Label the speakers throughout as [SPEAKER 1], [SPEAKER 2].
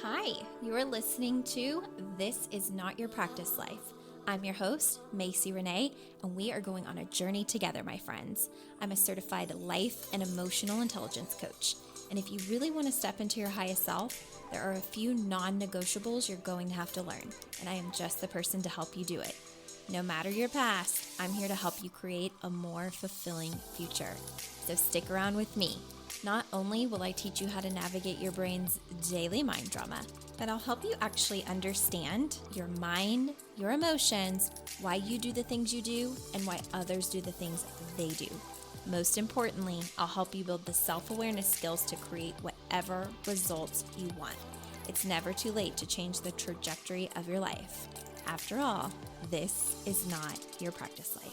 [SPEAKER 1] Hi, you're listening to This Is Not Your Practice Life. I'm your host, Macy Renee, and we are going on a journey together, my friends. I'm a certified life and emotional intelligence coach. And if you really want to step into your highest self, there are a few non-negotiables you're going to have to learn, and I am just the person to help you do it. No matter your past, I'm here to help you create a more fulfilling future. So stick around with me. Not only will I teach you how to navigate your brain's daily mind drama, but I'll help you actually understand your mind, your emotions, why you do the things you do, and why others do the things they do. Most importantly, I'll help you build the self-awareness skills to create whatever results you want. It's never too late to change the trajectory of your life. After all, this is not your practice life.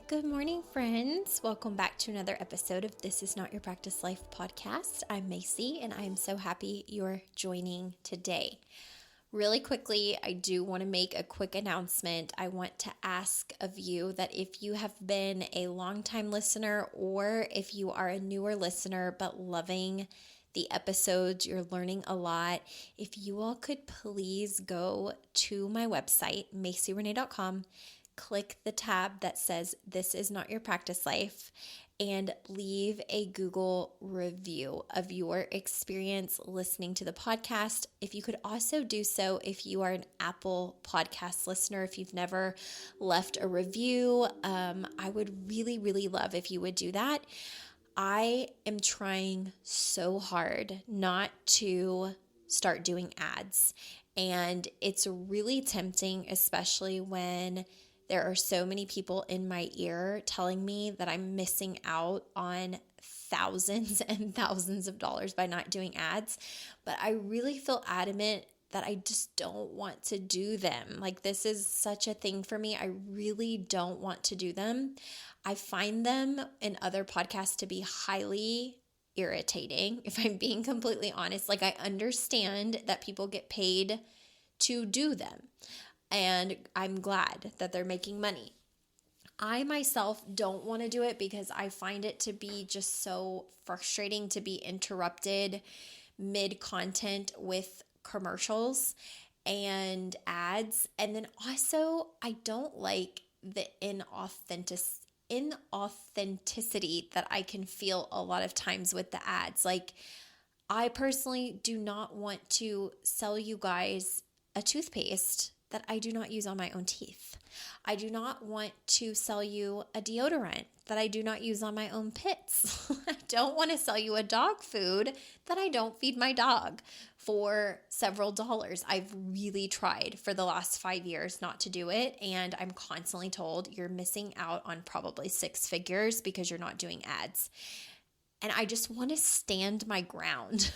[SPEAKER 1] Good morning, friends. Welcome back to another episode of This Is Not Your Practice Life podcast. I'm Macy, and I am so happy you're joining today. Really quickly, I do want to make a quick announcement. I want to ask of you that if you have been a longtime listener or if you are a newer listener but loving the episodes, you're learning a lot, if you all could please go to my website, macyrenee.com, click the tab that says This Is Not Your Practice Life, and leave a Google review of your experience listening to the podcast. If you could also do so if you are an Apple Podcast listener, if you've never left a review, I would really love if you would do that. I am trying so hard not to start doing ads, and it's really tempting, especially when there are so many people in my ear telling me that I'm missing out on thousands and thousands of dollars by not doing ads. But I really feel adamant that I just don't want to do them. Like, this is such a thing for me. I really don't want to do them. I find them in other podcasts to be highly irritating, if I'm being completely honest. Like, I understand that people get paid to do them, and I'm glad that they're making money. I myself don't want to do it because I find it to be just so frustrating to be interrupted mid-content with commercials and ads. And then also, I don't like the inauthenticity that I can feel a lot of times with the ads. Like, I personally do not want to sell you guys a toothpaste that I do not use on my own teeth. I do not want to sell you a deodorant that I do not use on my own pits. I don't want to sell you a dog food that I don't feed my dog for several dollars. I've really tried for the last 5 years not to do it, and I'm constantly told you're missing out on probably 6 figures because you're not doing ads. And I just want to stand my ground.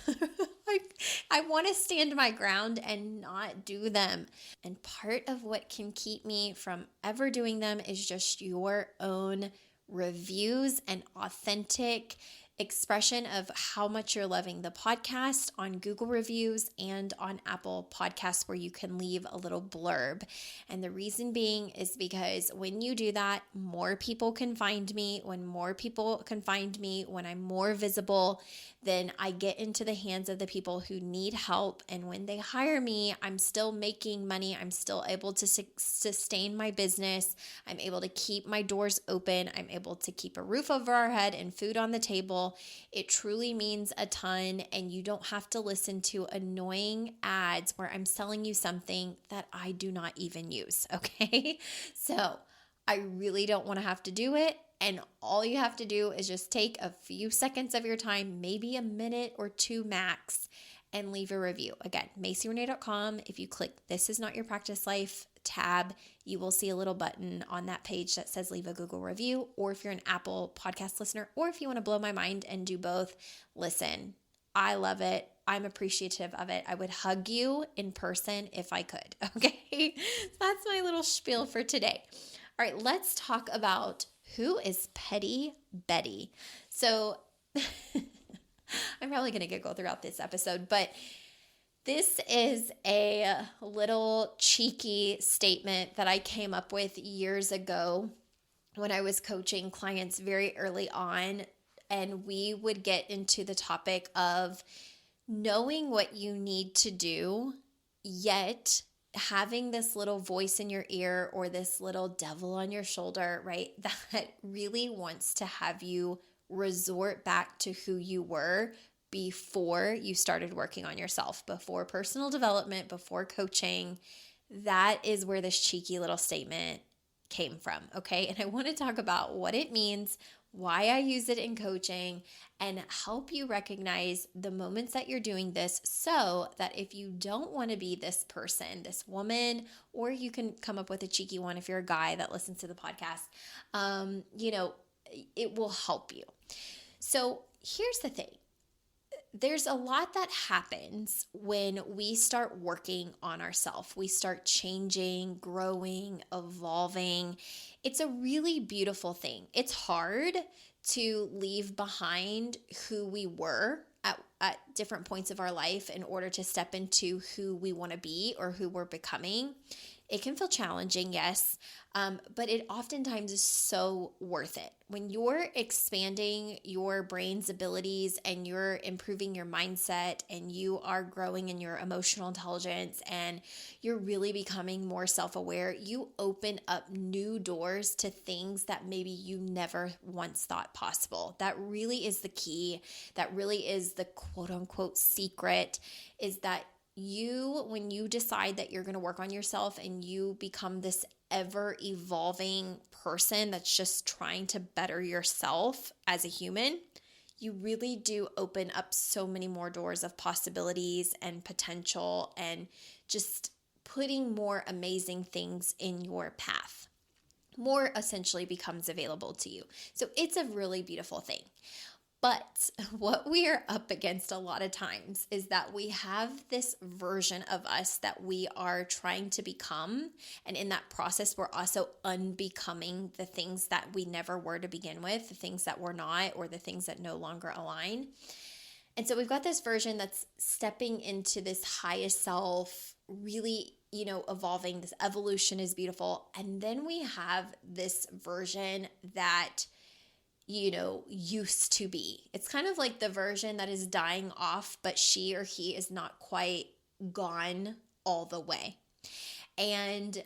[SPEAKER 1] I want to stand my ground and not do them. And part of what can keep me from ever doing them is just your own reviews and authentic expression of how much you're loving the podcast on Google reviews and on Apple Podcasts, where you can leave a little blurb. And the reason being is because when you do that, more people can find me. When more people can find me, when I'm more visible, then I get into the hands of the people who need help. And when they hire me, I'm still making money. I'm still able to sustain my business. I'm able to keep my doors open. I'm able to keep a roof over our head and food on the table. It truly means a ton, and you don't have to listen to annoying ads where I'm selling you something that I do not even use, okay? So I really don't want to have to do it. And all you have to do is just take a few seconds of your time, maybe a minute or 2 max, and leave a review. Again, macyrenee.com. If you click This Is Not Your Practice Life tab, you will see a little button on that page that says leave a Google review. Or if you're an Apple Podcast listener, or if you want to blow my mind and do both, listen. I love it. I'm appreciative of it. I would hug you in person if I could. Okay, that's my little spiel for today. All right, let's talk about who is Petty Betty. So I'm probably going to giggle throughout this episode, but this is a little cheeky statement that I came up with years ago when I was coaching clients very early on, and we would get into the topic of knowing what you need to do, yet having this little voice in your ear or this little devil on your shoulder, right, that really wants to have you resort back to who you were before you started working on yourself, before personal development, before coaching. That is where this cheeky little statement came from, okay? And I want to talk about what it means, why I use it in coaching, and help you recognize the moments that you're doing this so that if you don't want to be this person, this woman, or you can come up with a cheeky one if you're a guy that listens to the podcast, it will help you. So here's the thing. There's a lot that happens when we start working on ourselves. We start changing, growing, evolving. It's a really beautiful thing. It's hard to leave behind who we were at different points of our life in order to step into who we want to be or who we're becoming. It can feel challenging, yes, but it oftentimes is so worth it. When you're expanding your brain's abilities and you're improving your mindset and you are growing in your emotional intelligence and you're really becoming more self-aware, you open up new doors to things that maybe you never once thought possible. That really is the key. That really is the quote unquote secret, is that when you decide that you're going to work on yourself and you become this ever evolving person that's just trying to better yourself as a human, you really do open up so many more doors of possibilities and potential and just putting more amazing things in your path. More essentially becomes available to you. So it's a really beautiful thing. But what we are up against a lot of times is that we have this version of us that we are trying to become. And in that process, we're also unbecoming the things that we never were to begin with, the things that we're not, or the things that no longer align. And so we've got this version that's stepping into this highest self, really, evolving. This evolution is beautiful. And then we have this version that used to be. It's kind of like the version that is dying off, but she or he is not quite gone all the way. And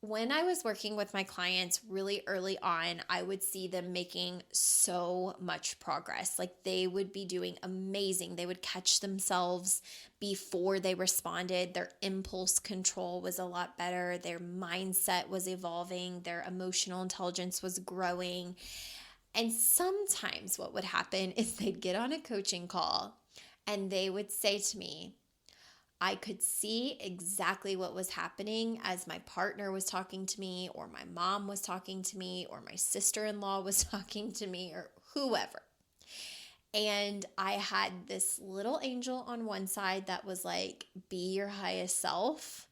[SPEAKER 1] when I was working with my clients really early on, I would see them making so much progress. Like they would be doing amazing. They would catch themselves before they responded. Their impulse control was a lot better. Their mindset was evolving. Their emotional intelligence was growing. And sometimes what would happen is they'd get on a coaching call and they would say to me, I could see exactly what was happening as my partner was talking to me, or my mom was talking to me, or my sister-in-law was talking to me, or whoever. And I had this little angel on one side that was like, be your highest self.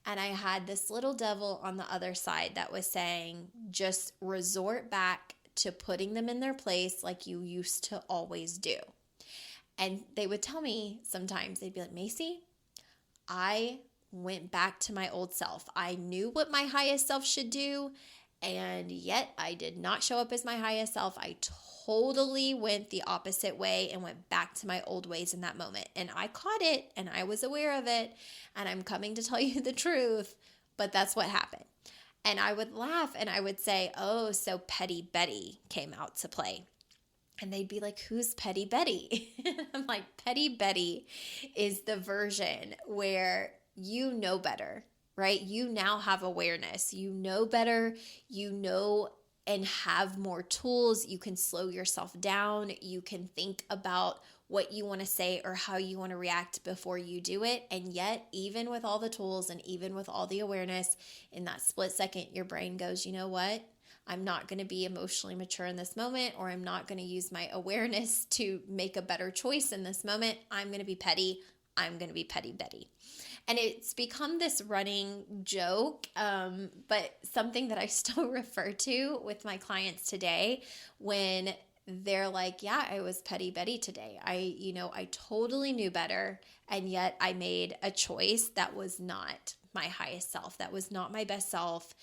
[SPEAKER 1] And I had this little devil on the other side that was saying, just resort back to putting them in their place like you used to always do. And they would tell me sometimes, they'd be like, Macy, I went back to my old self. I knew what my highest self should do, and yet I did not show up as my highest self. I totally went the opposite way and went back to my old ways in that moment. And I caught it and I was aware of it, and I'm coming to tell you the truth, but that's what happened. And I would laugh and I would say, oh, so Petty Betty came out to play. And they'd be like, who's Petty Betty? I'm like, Petty Betty is the version where you know better, right? You now have awareness. You know better. You know and have more tools. You can slow yourself down. You can think about what you want to say or how you want to react before you do it. And yet, even with all the tools and even with all the awareness, in that split second, your brain goes, you know what? I'm not going to be emotionally mature in this moment, or I'm not going to use my awareness to make a better choice in this moment. I'm going to be petty. I'm going to be Petty Betty. And it's become this running joke, but something that I still refer to with my clients today when they're like, yeah, I was Petty Betty today. I totally knew better. And yet I made a choice that was not my highest self. That was not my best self.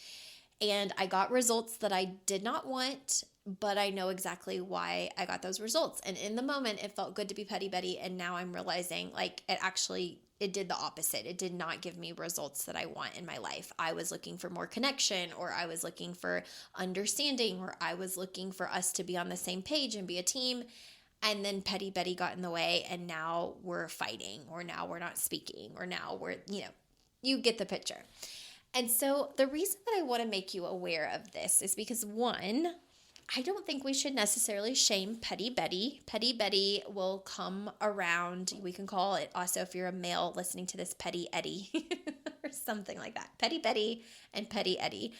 [SPEAKER 1] And I got results that I did not want, but I know exactly why I got those results. And in the moment, it felt good to be Petty Betty. And now I'm realizing like it did the opposite. It did not give me results that I want in my life. I was looking for more connection, or I was looking for understanding, or I was looking for us to be on the same page and be a team. And then Petty Betty got in the way, and now we're fighting, or now we're not speaking, or now we're, you get the picture. And so the reason that I want to make you aware of this is because, one, I don't think we should necessarily shame Petty Betty. Petty Betty will come around. We can call it also, if you're a male listening to this, Petty Eddie or something like that. Petty Betty and Petty Eddie.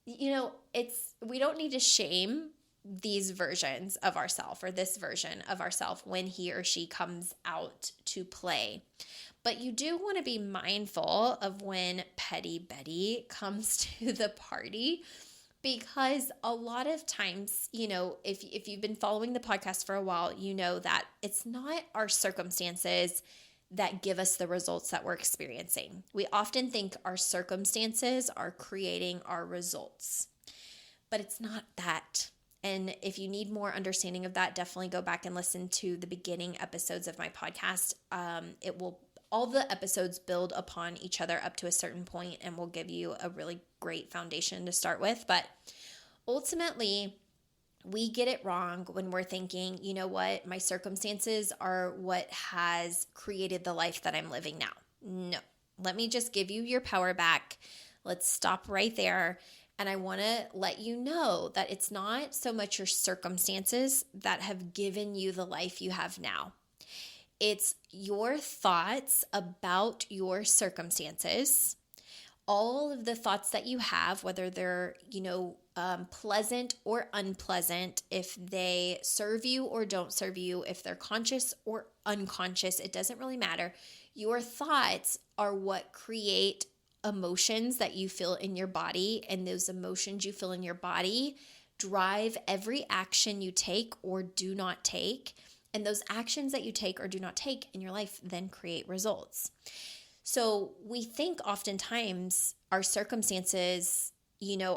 [SPEAKER 1] We don't need to shame these versions of ourselves, or this version of ourselves, when he or she comes out to play. But you do want to be mindful of when Petty Betty comes to the party, because a lot of times, if you've been following the podcast for a while, you know that it's not our circumstances that give us the results that we're experiencing. We often think our circumstances are creating our results, but it's not that. And if you need more understanding of that, definitely go back and listen to the beginning episodes of my podcast. All the episodes build upon each other up to a certain point and will give you a really great foundation to start with. But ultimately, we get it wrong when we're thinking, you know what, my circumstances are what has created the life that I'm living now. No, let me just give you your power back. Let's stop right there. And I want to let you know that it's not so much your circumstances that have given you the life you have now. It's your thoughts about your circumstances, all of the thoughts that you have, whether they're, pleasant or unpleasant, if they serve you or don't serve you, if they're conscious or unconscious, it doesn't really matter. Your thoughts are what create emotions that you feel in your body, and those emotions you feel in your body drive every action you take or do not take. And those actions that you take or do not take in your life then create results. So we think oftentimes our circumstances,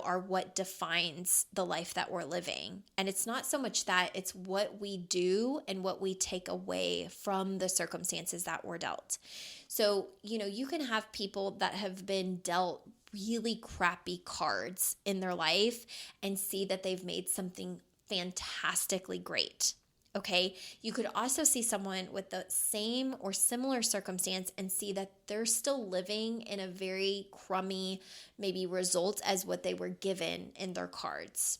[SPEAKER 1] are what defines the life that we're living. And it's not so much that, it's what we do and what we take away from the circumstances that we're dealt. So, you can have people that have been dealt really crappy cards in their life and see that they've made something fantastically great. Okay, you could also see someone with the same or similar circumstance and see that they're still living in a very crummy, maybe result as what they were given in their cards.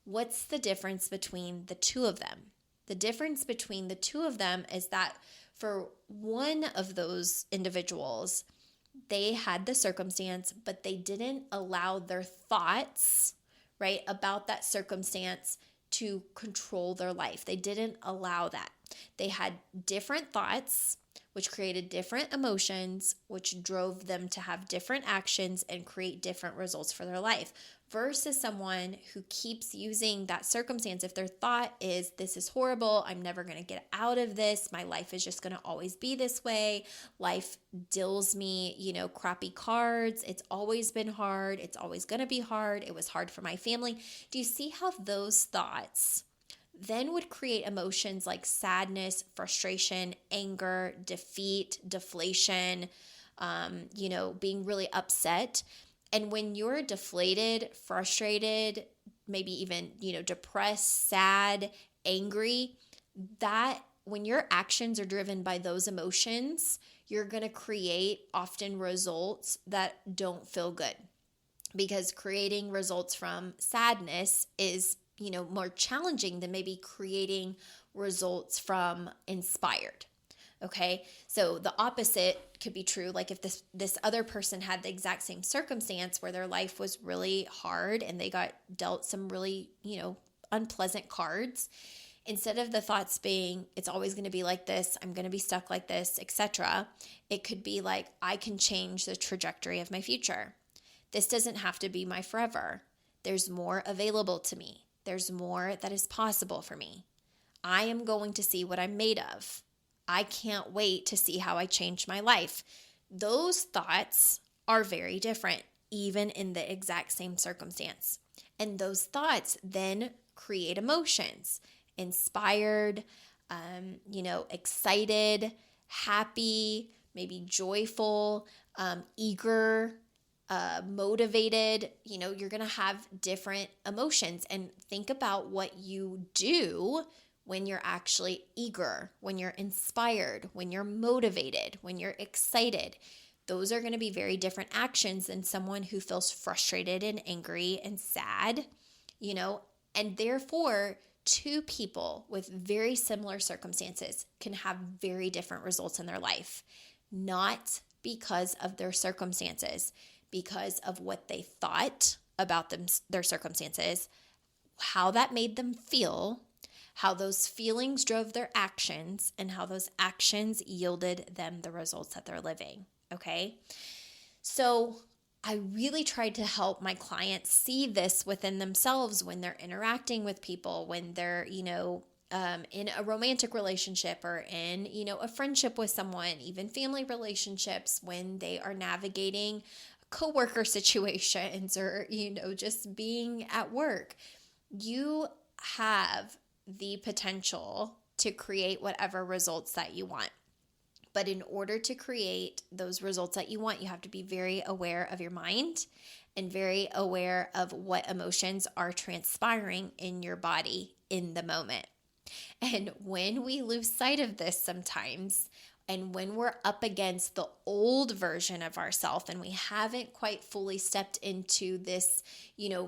[SPEAKER 1] What's the difference between the two of them? The difference between the two of them is that for one of those individuals, they had the circumstance, but they didn't allow their thoughts, right, about that circumstance to control their life. They didn't allow that. They had different thoughts, which created different emotions, which drove them to have different actions and create different results for their life, versus someone who keeps using that circumstance. If their thought is, this is horrible, I'm never going to get out of this, my life is just going to always be this way, life deals me, crappy cards, it's always been hard, it's always going to be hard, it was hard for my family. Do you see how those thoughts then would create emotions like sadness, frustration, anger, defeat, deflation, being really upset? And when you're deflated, frustrated, maybe even, depressed, sad, angry, that when your actions are driven by those emotions, you're going to create often results that don't feel good, because creating results from sadness is, more challenging than maybe creating results from inspired. Okay, so the opposite could be true. Like if this other person had the exact same circumstance where their life was really hard and they got dealt some really, unpleasant cards, instead of the thoughts being, it's always going to be like this, I'm going to be stuck like this, etc., it could be like, I can change the trajectory of my future. This doesn't have to be my forever. There's more available to me. There's more that is possible for me. I am going to see what I'm made of. I can't wait to see how I change my life. Those thoughts are very different. even in the exact same circumstance. And those thoughts then create emotions: inspired, excited, happy, maybe joyful, eager, motivated. You're going to have different emotions. And think about what you do when you're actually eager, when you're inspired, when you're motivated, when you're excited. Those are going to be very different actions than someone who feels frustrated and angry and sad, and therefore two people with very similar circumstances can have very different results in their life, not because of their circumstances, because of what they thought about their circumstances, how that made them feel, how those feelings drove their actions, and how those actions yielded them the results that they're living. Okay? So I really tried to help my clients see this within themselves when they're interacting with people, when they're, in a romantic relationship or in, a friendship with someone, even family relationships, when they are navigating coworker situations or, just being at work. You have the potential to create whatever results that you want. But in order to create those results that you want, you have to be very aware of your mind and very aware of what emotions are transpiring in your body in the moment. And when we lose sight of this sometimes, and when we're up against the old version of ourselves and we haven't quite fully stepped into this,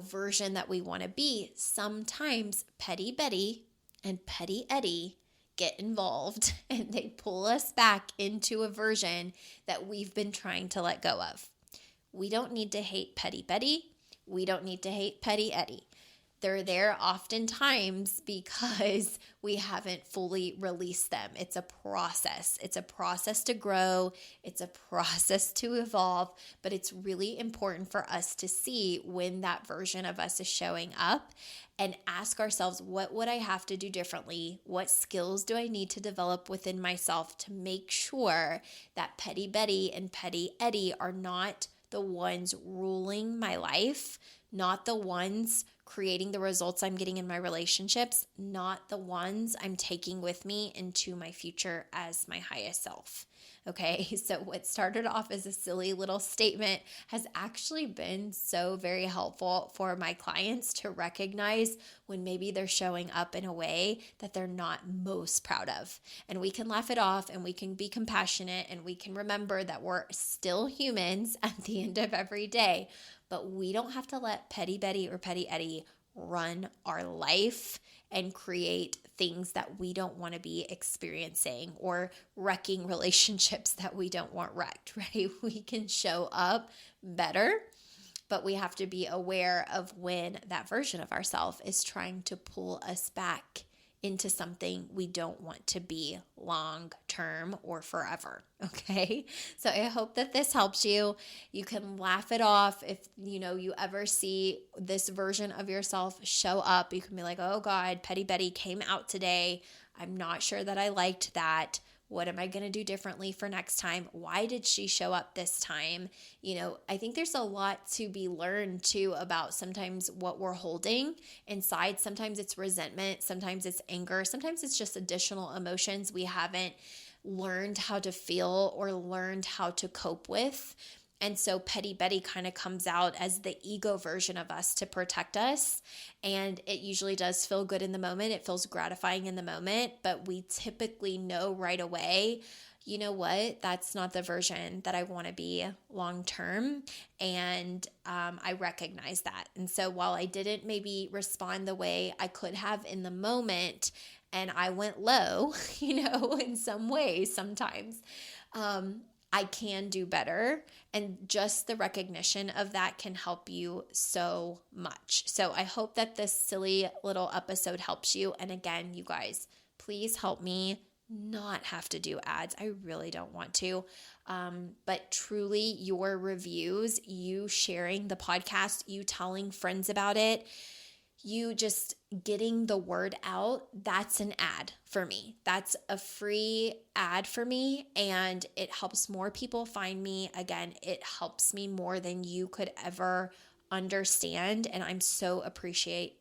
[SPEAKER 1] version that we want to be, sometimes Petty Betty and Petty Eddie get involved and they pull us back into a version that we've been trying to let go of. We don't need to hate Petty Betty. We don't need to hate Petty Eddie. They're there oftentimes because we haven't fully released them. It's a process. It's a process to grow. It's a process to evolve. But it's really important for us to see when that version of us is showing up and ask ourselves, what would I have to do differently? What skills do I need to develop within myself to make sure that Petty Betty and Petty Eddie are not the ones ruling my life, not the ones creating the results I'm getting in my relationships, not the ones I'm taking with me into my future as my highest self. Okay, so what started off as a silly little statement has actually been so very helpful for my clients to recognize when maybe they're showing up in a way that they're not most proud of. And we can laugh it off and we can be compassionate and we can remember that we're still humans at the end of every day. But we don't have to let Petty Betty or Petty Eddie run our life and create things that we don't want to be experiencing or wrecking relationships that we don't want wrecked, right? We can show up better, but we have to be aware of when that version of ourselves is trying to pull us back into something we don't want to be long term or forever. Okay. So I hope that this helps you. You can laugh it off. If you ever see this version of yourself show up, you can be like, oh God, Petty Betty came out today. I'm not sure that I liked that. What am I going to do differently for next time? Why did she show up this time? I think there's a lot to be learned too about sometimes what we're holding inside. Sometimes it's resentment. Sometimes it's anger. Sometimes it's just additional emotions we haven't learned how to feel or learned how to cope with. And so Petty Betty kind of comes out as the ego version of us to protect us. And it usually does feel good in the moment. It feels gratifying in the moment, but we typically know right away, you know what, that's not the version that I want to be long term. And I recognize that. And so while I didn't maybe respond the way I could have in the moment, and I went low, in some ways sometimes, I can do better. And just the recognition of that can help you so much. So I hope that this silly little episode helps you. And again, you guys, please help me not have to do ads. I really don't want to. But truly, your reviews, you sharing the podcast, you telling friends about it, you just getting the word out, that's an ad for me. That's a free ad for me, and it helps more people find me. Again, it helps me more than you could ever understand, and I'm so appreciative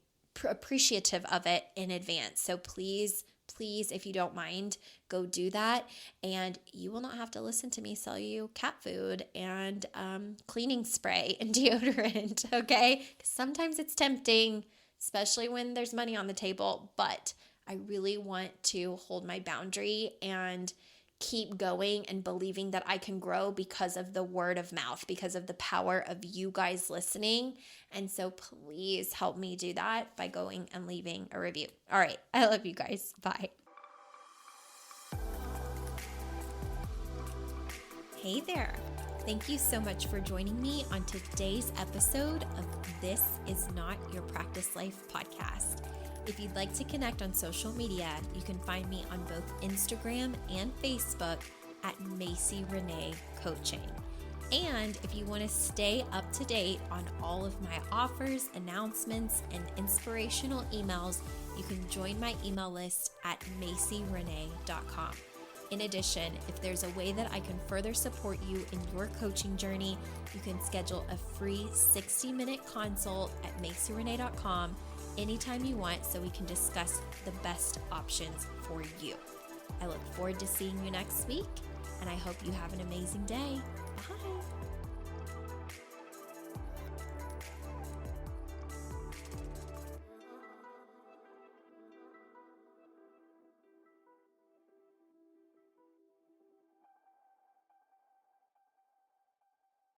[SPEAKER 1] of it in advance. So please, if you don't mind, go do that, and you will not have to listen to me sell you cat food and cleaning spray and deodorant, okay? 'Cause sometimes it's tempting, especially when there's money on the table, but I really want to hold my boundary and keep going and believing that I can grow because of the word of mouth, because of the power of you guys listening. And so please help me do that by going and leaving a review. All right. I love you guys. Bye. Hey there. Thank you so much for joining me on today's episode of This Is Not Your Practice Life podcast. If you'd like to connect on social media, you can find me on both Instagram and Facebook at Macy Renee Coaching. And if you want to stay up to date on all of my offers, announcements, and inspirational emails, you can join my email list at macyrenee.com. In addition, if there's a way that I can further support you in your coaching journey, you can schedule a free 60-minute consult at macyrenee.com anytime you want, so we can discuss the best options for you. I look forward to seeing you next week, and I hope you have an amazing day. Bye.